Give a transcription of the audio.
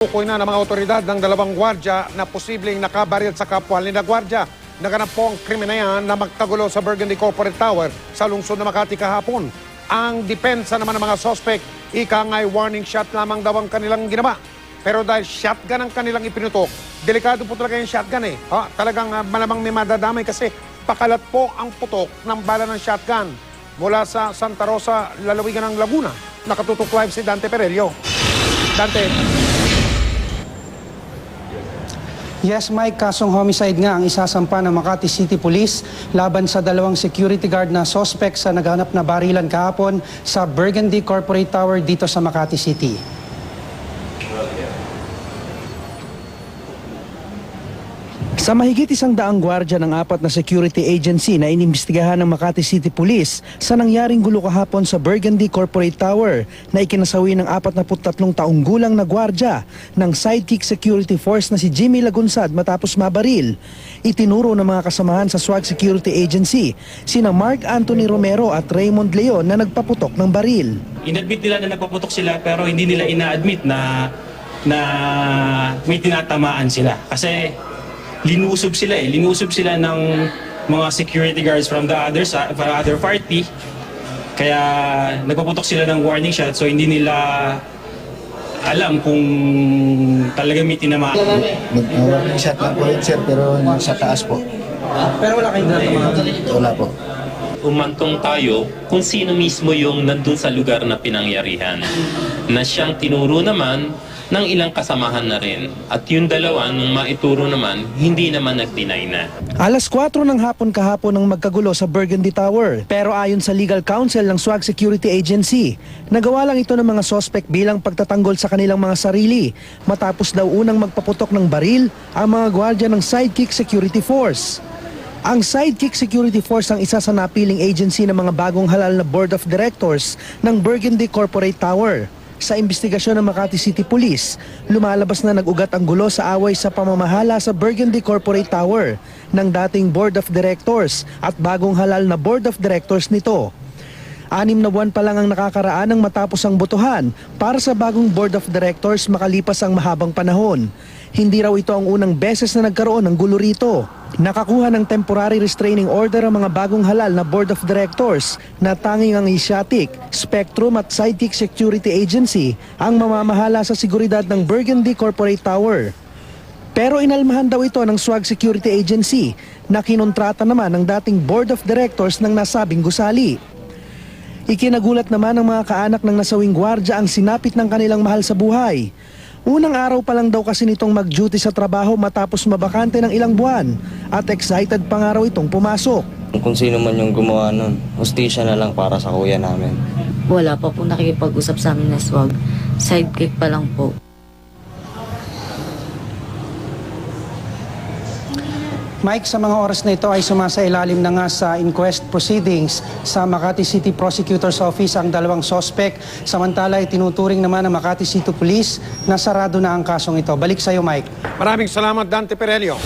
Tukoy na ng mga otoridad ng dalawang gwardya na posibleng nakabaril sa kapwa nila gwardya. Naganap po ang krimen na yan na magtagulo sa Burgundy Corporate Tower sa lungsod ng Makati kahapon. Ang depensa naman ng mga suspect, ika nga'y warning shot lamang daw ang kanilang ginawa. Pero dahil shotgun ang kanilang ipinutok, delikado po talaga yung shotgun eh. Talagang malamang may madadamay kasi pakalat po ang putok ng bala ng shotgun. Mula sa Santa Rosa, lalawigan ng Laguna, nakatutok live si Dante Perelio. Dante. Yes, Mike, kasong homicide nga ang isasampa ng Makati City Police laban sa dalawang security guard na suspect sa naghanap na barilan kahapon sa Burgundy Corporate Tower dito sa Makati City. Sa mahigit 100 gwardya ng 4 na security agency na inimbestigahan ng Makati City Police sa nangyaring gulo kahapon sa Burgundy Corporate Tower na ikinasawi ng 43 taong gulang na gwardya ng Sidekick Security Force na si Jimmy Lagunsad matapos mabaril. Itinuro ng mga kasamahan sa SWAG Security Agency sina Mark Anthony Romero at Raymond Leon na nagpaputok ng baril. Inadmit nila na nagpaputok sila pero hindi nila ina-admit na may tinatamaan sila kasi linusob sila ng mga security guards from the other party. Kaya nagpaputok sila ng warning shot so hindi nila alam kung talaga may tinamaan. Warning shot lang po yun, sir, pero sa taas po. Pero wala kayong tinatamaan? Wala po. Umantong tayo kung sino mismo yung nandun sa lugar na pinangyarihan na siyang tinuro naman ng ilang kasamahan na rin. At yung dalawa, nung maituro naman, hindi naman nag-deny na. Alas 4 ng hapon kahapon ang magkagulo sa Burgundy Tower. Pero ayon sa legal counsel ng SWAG Security Agency, nagawa lang ito ng mga suspect bilang pagtatanggol sa kanilang mga sarili. Matapos daw unang magpaputok ng baril ang mga gwardya ng Sidekick Security Force. Ang Sidekick Security Force ang isa sa napiling agency ng mga bagong halal na Board of Directors ng Burgundy Corporate Tower. Sa investigasyon ng Makati City Police, lumalabas na nag-ugat ang gulo sa away sa pamamahala sa Burgundy Corporate Tower ng dating Board of Directors at bagong halal na Board of Directors nito. 6 na buwan pa lang ang nakakaraan ng matapos ang botohan para sa bagong Board of Directors makalipas ang mahabang panahon. Hindi raw ito ang unang beses na nagkaroon ng gulo rito. Nakakuha ng temporary restraining order ang mga bagong halal na Board of Directors na tanging ang Asiatic, Spectrum at Sidekick Security Agency ang mamamahala sa seguridad ng Burgundy Corporate Tower. Pero inalmahan daw ito ng SWAG Security Agency na kinontrata naman ng dating Board of Directors ng nasabing gusali. Ikinagulat naman ng mga kaanak ng nasawing gwardya ang sinapit ng kanilang mahal sa buhay. Unang araw pa lang daw kasi nitong mag-duty sa trabaho matapos mabakante ng ilang buwan at excited pa nga raw itong pumasok. Kung sino man yung gumawa nun, hustisya na lang para sa kuya namin. Wala pa po nakikipag-usap sa amin na SWAG. Sidekick pa lang po. Mike, sa mga oras na ito ay sumasailalim na nga sa inquest proceedings sa Makati City Prosecutor's Office ang dalawang suspect. Samantala ay tinuturing naman ng Makati City Police na sarado na ang kasong ito. Balik sa iyo, Mike. Maraming salamat, Dante Perelio.